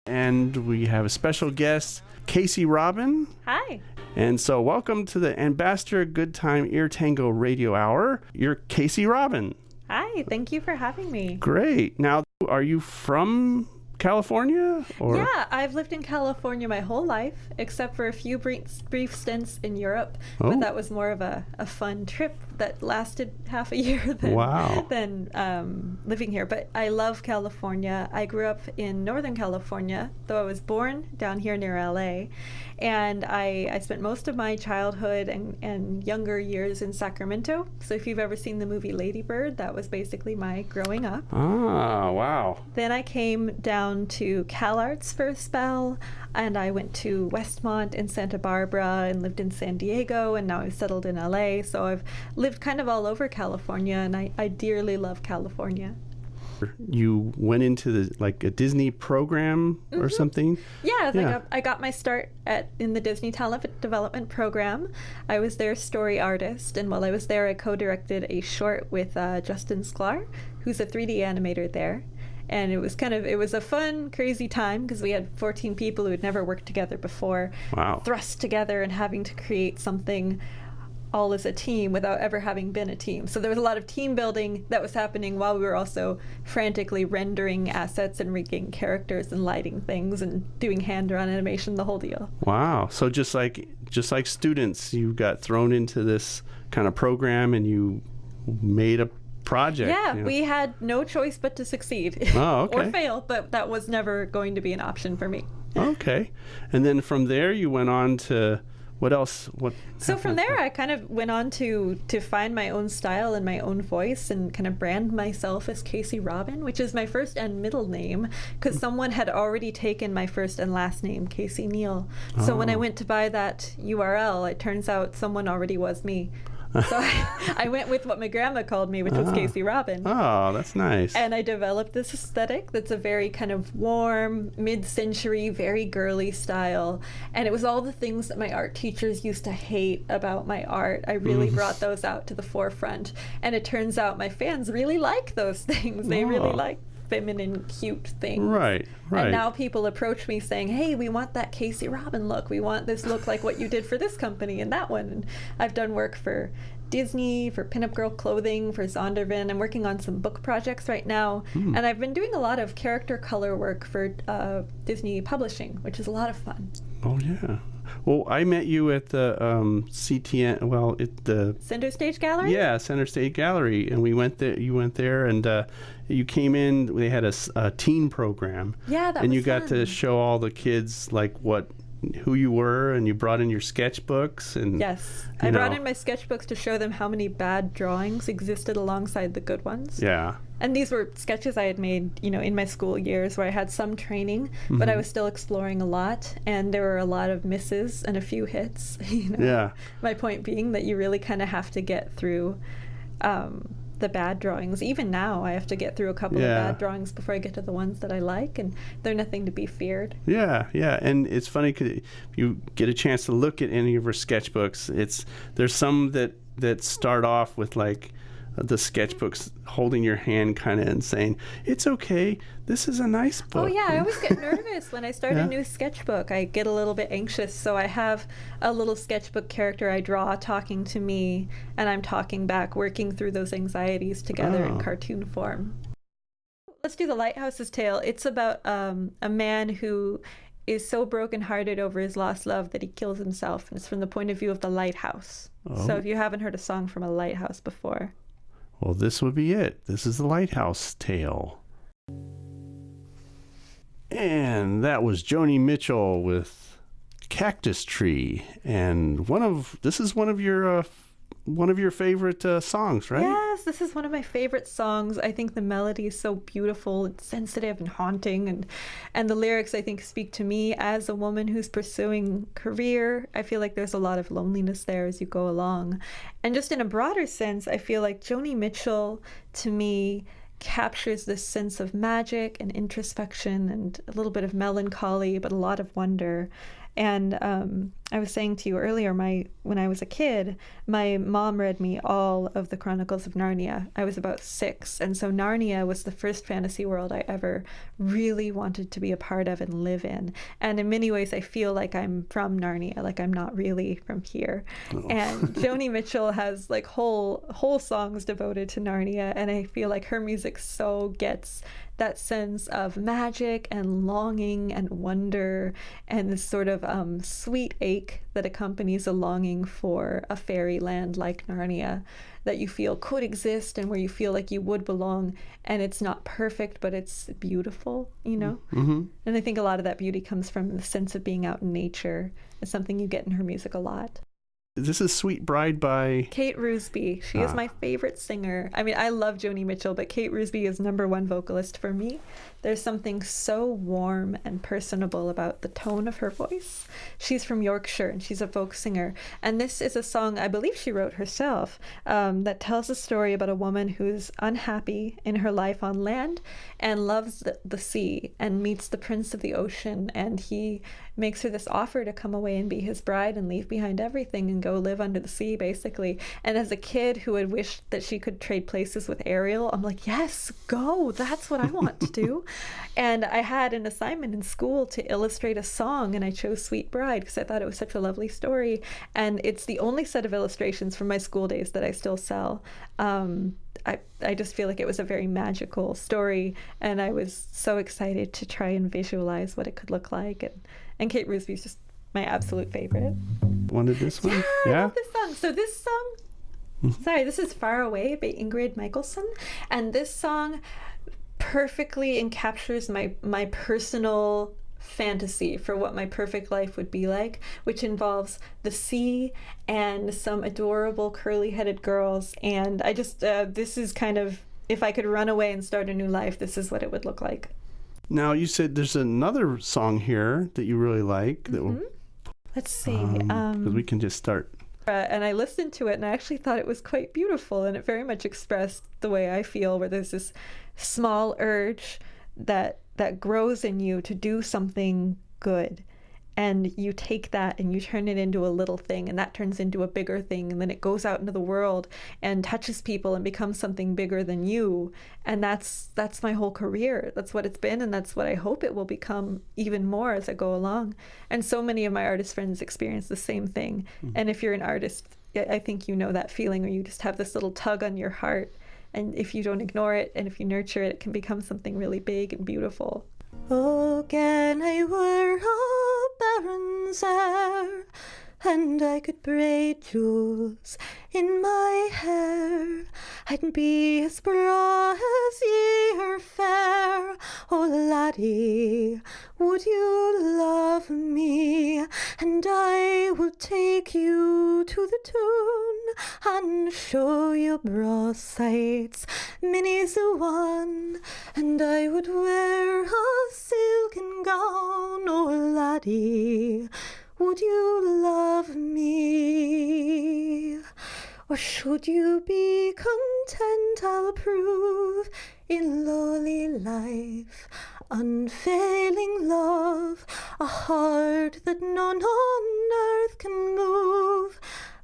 And we have a special guest, Casey Robin. Hi. And so welcome to the Ambassador Good Time EarTango Radio Hour. You're Casey Robin. Hi, thank you for having me. Great. Now, are you from California? Or? Yeah, I've lived in California my whole life, except for a few brief stints in Europe. Oh. But that was more of a fun trip that lasted half a year than living here. But I love California. I grew up in Northern California, though I was born down here near LA. And I spent most of my childhood and younger years in Sacramento. So if you've ever seen the movie Lady Bird, that was basically my growing up. Ah, wow. Then I came down to CalArts for a spell, and I went to Westmont in Santa Barbara and lived in San Diego, and now I've settled in LA. So I've lived kind of all over California, and I dearly love California. You went into a Disney program or something? Yeah, I got my start in the Disney Talent Development Program. I was their story artist, and while I was there, I co-directed a short with Justin Sklar, who's a 3D animator there. And it was a fun, crazy time because we had 14 people who had never worked together before, Wow. thrust together and having to create something all as a team without ever having been a team. So there was a lot of team building that was happening while we were also frantically rendering assets and rigging characters and lighting things and doing hand-drawn animation, the whole deal. Wow. So just like students, you got thrown into this kind of program and you made a project. Yeah, we had no choice but to succeed. Oh, okay. Or fail, but that was never going to be an option for me. Okay. And then from there you went on to what else? So from there, I kind of went on to find my own style and my own voice and kind of brand myself as Casey Robin, which is my first and middle name, because someone had already taken my first and last name, Casey Neal. So when I went to buy that URL, it turns out someone already was me. So I went with what my grandma called me, which was Casey Robin. Oh, that's nice. And I developed this aesthetic that's a very kind of warm, mid-century, very girly style. And it was all the things that my art teachers used to hate about my art. I really brought those out to the forefront. And it turns out my fans really like those things. They really like feminine, cute things. Right. And now people approach me saying, hey, we want that Casey Robin look. We want this look like what you did for this company and that one. And I've done work for Disney, for Pinup Girl Clothing, for Zondervan. I'm working on some book projects right now. And I've been doing a lot of character color work for Disney Publishing, which is a lot of fun. Oh, yeah. Well, I met you at the CTN, at the Center Stage Gallery? Yeah, Center Stage Gallery, and we went there. You went there, and you came in. They had a teen program. Yeah, that was and you fun. got to show all the kids who you were, and you brought in your sketchbooks. And yes, I brought in my sketchbooks to show them how many bad drawings existed alongside the good ones. Yeah. And these were sketches I had made, in my school years where I had some training, but I was still exploring a lot, and there were a lot of misses and a few hits. Yeah. My point being that you really kind of have to get through the bad drawings. Even now, I have to get through a couple of bad drawings before I get to the ones that I like, and they're nothing to be feared. Yeah, and it's funny because if you get a chance to look at any of her sketchbooks, there's some that start off with the sketchbooks holding your hand kind of and saying, it's okay, this is a nice book. Oh yeah, I always get nervous when I start a new sketchbook. I get a little bit anxious, so I have a little sketchbook character I draw talking to me, and I'm talking back, working through those anxieties together in cartoon form. Let's do The Lighthouse's Tale. It's about a man who is so brokenhearted over his lost love that he kills himself, and it's from the point of view of the lighthouse. So if you haven't heard a song from a lighthouse before, well, this would be it. This is The Lighthouse Tale. And that was Joni Mitchell with Cactus Tree. And this is one of your favorite songs, right? Yes, this is one of my favorite songs. I think the melody is so beautiful. It's sensitive and haunting, and the lyrics, I think, speak to me as a woman who's pursuing career. I feel like there's a lot of loneliness there as you go along. And just in a broader sense, I feel like Joni Mitchell, to me, captures this sense of magic and introspection and a little bit of melancholy, but a lot of wonder. And I was saying to you earlier, when I was a kid, my mom read me all of the Chronicles of Narnia. I was about 6, and so Narnia was the first fantasy world I ever really wanted to be a part of and live in. And in many ways, I feel like I'm from Narnia, like I'm not really from here. Oh. And Joni Mitchell has like whole songs devoted to Narnia, and I feel like her music so gets that sense of magic and longing and wonder and this sort of sweet ache that accompanies a longing for a fairyland like Narnia that you feel could exist and where you feel like you would belong. And it's not perfect, but it's beautiful, you know? Mm-hmm. And I think a lot of that beauty comes from the sense of being out in nature. It's something you get in her music a lot. This is Sweet Bride by Kate Rusby. She is my favorite singer. I mean, I love Joni Mitchell, but Kate Rusby is #1 vocalist for me. There's something so warm and personable about the tone of her voice. She's from Yorkshire and she's a folk singer. And this is a song I believe she wrote herself that tells a story about a woman who's unhappy in her life on land and loves the sea and meets the prince of the ocean. And he makes her this offer to come away and be his bride and leave behind everything and go live under the sea, basically. And as a kid who had wished that she could trade places with Ariel, I'm like, yes, go. That's what I want to do. And I had an assignment in school to illustrate a song, and I chose Sweet Bride because I thought it was such a lovely story. And it's the only set of illustrations from my school days that I still sell. I just feel like it was a very magical story, and I was so excited to try and visualize what it could look like. And Kate Rusby is just my absolute favorite. Wanted this one? Yeah, I love this song. So this song, sorry, this is Far Away by Ingrid Michaelson, and this song perfectly encaptures my personal fantasy for what my perfect life would be like, which involves the sea and some adorable curly-headed girls. And I just, this is kind of, if I could run away and start a new life, this is what it would look like. Now, you said there's another song here that you really like. That Let's see. 'cause we can just start. And I listened to it and I actually thought it was quite beautiful, and it very much expressed the way I feel, where there's this small urge that grows in you to do something good, and you take that and you turn it into a little thing, and that turns into a bigger thing, and then it goes out into the world and touches people and becomes something bigger than you. And that's my whole career. That's what it's been, and that's what I hope it will become even more as I go along. And so many of my artist friends experience the same thing. And if you're an artist, I think you know that feeling where you just have this little tug on your heart, and if you don't ignore it and if you nurture it, it can become something really big and beautiful. Oh, can I were a baron's heir, and I could braid jewels in my hair, I'd be as broad as ye are fair. Oh, laddie, would you love me? And I will take you to the tune and show you braw sights, many's the one. And I would wear a silken gown. Oh, laddie, would you love me? Or should you be content, I'll prove in lowly life, unfailing love, a heart that none on earth can move.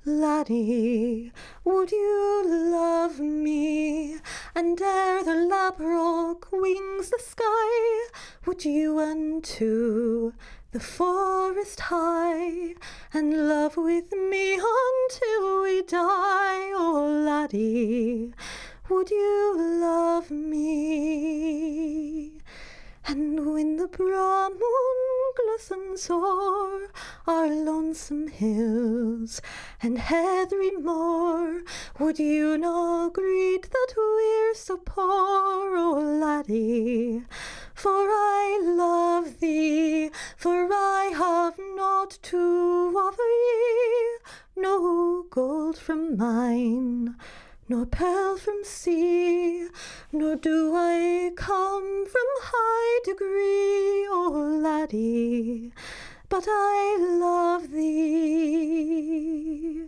Laddie, would you love me? And ere the labrock wings the sky, would you unto the forest high, and love with me until we die? Oh, laddie, would you love me? And when the broad moon glistens o'er our lonesome hills and heathery moor, would you not greet that we're so poor? Oh, laddie, for I love thee, for I have naught to offer ye, no gold from mine, nor pearl from sea, nor do I come from high degree. Oh, laddie, but I love thee.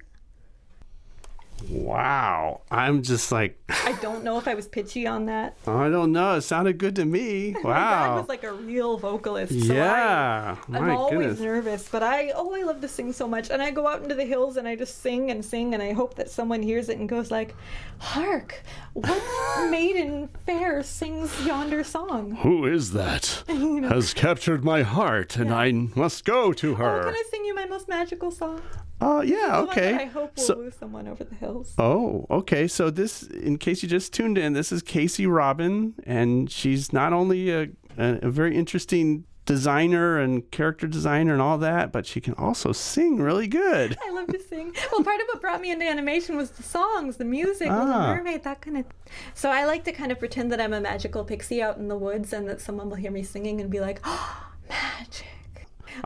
Wow. I'm just like, I don't know if I was pitchy on that. I don't know. It sounded good to me. Wow. My dad was like a real vocalist. So Yeah. I'm always goodness. nervous, but I love to sing so much. And I go out into the hills and I just sing and sing, and I hope that someone hears it and goes like, "Hark, what maiden fair sings yonder song?" Who is that? Has captured my heart, and I must go to Oh, her. can I sing you my most magical song? Yeah, The one okay. that I hope will woo someone over the hills. Oh, okay. So this, in case you just tuned in, this is Casey Robin, and she's not only a very interesting designer and character designer and all that, but she can also sing really good. I love to sing. Well, part of what brought me into animation was the songs, the music, Little Mermaid, that kind of. So I like to kind of pretend that I'm a magical pixie out in the woods, and that someone will hear me singing and be like, "Oh, magic."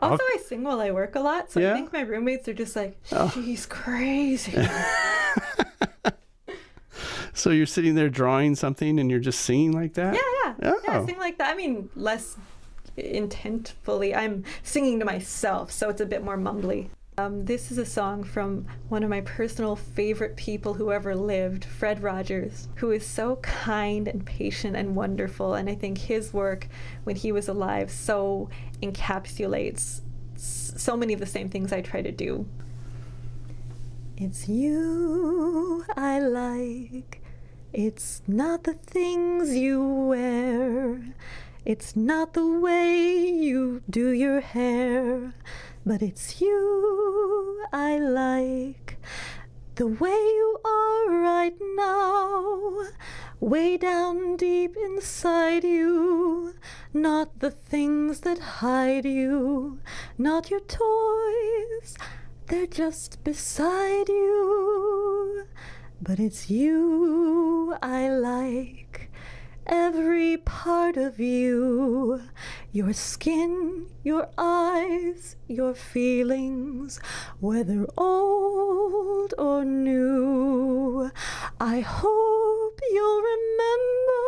Also, I sing while I work a lot, so I think my roommates are just like, "She's crazy." So you're sitting there drawing something and you're just singing like that? Yeah, I sing like that. I mean, less intentfully. I'm singing to myself, so it's a bit more mumbly. This is a song from one of my personal favorite people who ever lived, Fred Rogers, who is so kind and patient and wonderful, and I think his work when he was alive so encapsulates so many of the same things I try to do. It's you I like. It's not the things you wear. It's not the way you do your hair. But it's you I like. The way you are right now. Way down deep inside you. Not the things that hide you. Not your toys. They're just beside you. But it's you I like. Every part of you. Your skin, your eyes, your feelings, whether old or new. I hope you'll remember,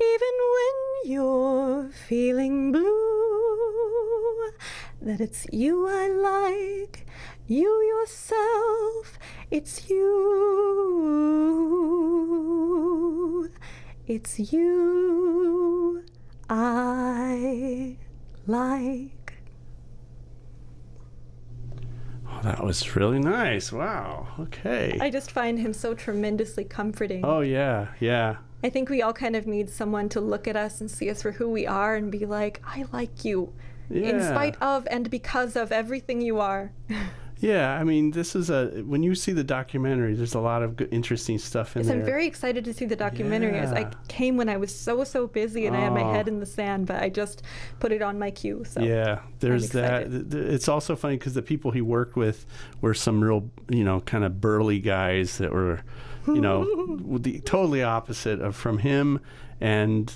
even when you're feeling blue, that it's you I like, you yourself, it's you. It's you I like. Oh, that was really nice. Wow. Okay. I just find him so tremendously comforting. Oh, yeah. Yeah. I think we all kind of need someone to look at us and see us for who we are and be like, I like you. Yeah. In spite of and because of everything you are. Yeah, I mean, this is when you see the documentary, there's a lot of good, interesting stuff in there. I'm very excited to see the documentary. As I came when I was so busy and I had my head in the sand, but I just put it on my queue. So yeah, there's that. It's also funny because the people he worked with were some real, kind of burly guys that were, the totally opposite from him. And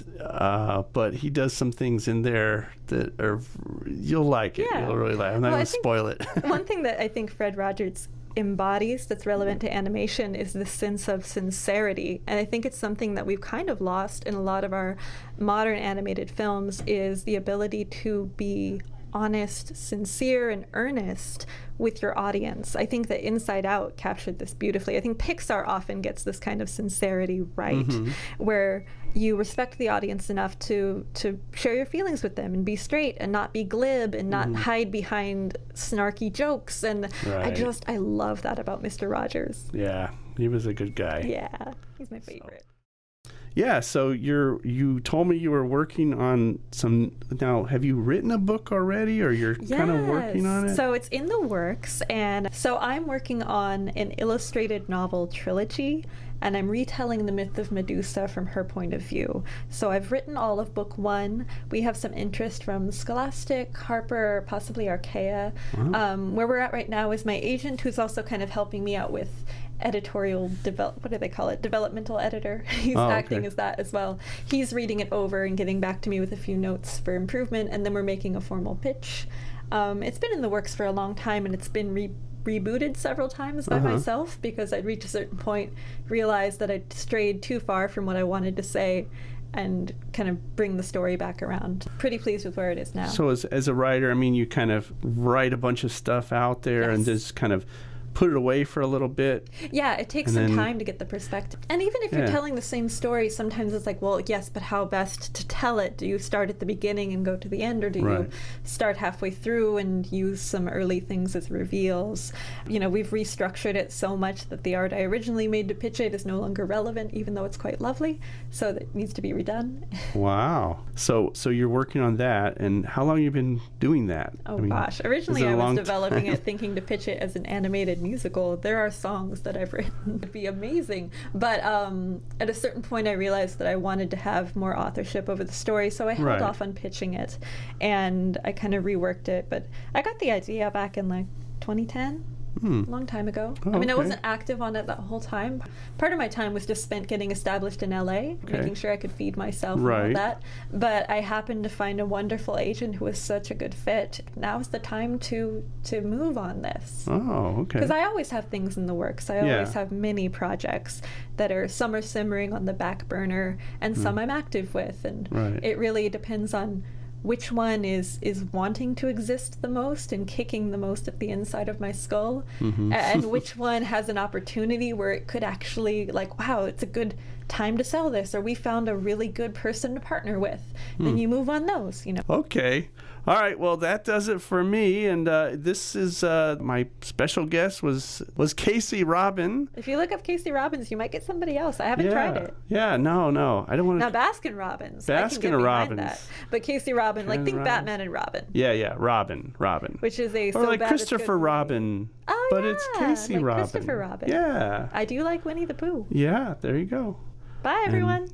but he does some things in there that are, you'll like it. You'll really like it. I'm not going to spoil it. One thing that I think Fred Rogers embodies that's relevant to animation is the sense of sincerity, and I think it's something that we've kind of lost in a lot of our modern animated films, is the ability to be honest, sincere, and earnest with your audience. I think that Inside Out captured this beautifully. I think Pixar often gets this kind of sincerity right, where you respect the audience enough to share your feelings with them and be straight and not be glib and not hide behind snarky jokes. And I love that about Mr. Rogers. Yeah, he was a good guy. Yeah, he's my favorite. Yeah, so you told me you were working on some. Now, have you written a book already, or you're kind of working on it? So it's in the works, and so I'm working on an illustrated novel trilogy, and I'm retelling the myth of Medusa from her point of view. So I've written all of book 1. We have some interest from Scholastic, Harper, possibly Archaea. Where we're at right now is my agent, who's also kind of helping me out with editorial what do they call it, developmental editor. He's acting as that as well. He's reading it over and getting back to me with a few notes for improvement, and then we're making a formal pitch. It's been in the works for a long time, and it's been rebooted several times by myself, because I'd reached a certain point, realized that I'd strayed too far from what I wanted to say, and kind of bring the story back around. Pretty pleased with where it is now. So as a writer, I mean, you kind of write a bunch of stuff out there and just kind of put it away for a little bit. Yeah, it takes And some then- time to get the perspective. And even if you're Yeah. telling the same story, sometimes it's like, well, yes, but how best to tell it? Do you start at the beginning and go to the end, or do you Right. start halfway through and use some early things as reveals? You know, we've restructured it so much that the art I originally made to pitch it is no longer relevant, even though it's quite lovely. So that needs to be redone. Wow. So you're working on that, and how long have you been doing that? Oh I mean, gosh. Originally is it a I was long developing time? it thinking to pitch it as an animated musical. There are songs that I've written would be amazing. But at a certain point I realized that I wanted to have more authorship over the story, so I held Right. off on pitching it. And I kind of reworked it. But I got the idea back in like 2010. A long time ago. Oh, I mean, I okay. wasn't active on it that whole time. Part of my time was just spent getting established in LA, Okay. making sure I could feed myself and Right. all that. But I happened to find a wonderful agent who was such a good fit. Now's the time to move on this. Oh, okay. Because I always have things in the works. I Yeah. always have many projects that are, some are simmering on the back burner and some I'm active with. And Right. it really depends on which one is wanting to exist the most and kicking the most at the inside of my skull, and which one has an opportunity where it could actually, like, wow, it's a good time to sell this, or we found a really good person to partner with. Then you move on those, you know. Okay. All right. Well, that does it for me. And this is my special guest was Casey Robin. If you look up Casey Robbins, you might get somebody else. I haven't tried it. Yeah. No. I don't want Now to. Baskin Robbins. I can get Baskin behind Robbins. that. But Casey Robin, like, think Robbins. Batman and Robin, Yeah. Robin. which is a Or so like bad it's good Christopher movie. Robin. Oh, But it's yeah, Casey like Robin. Christopher Robin. Yeah. I do like Winnie the Pooh. Yeah. There you go. Bye, everyone.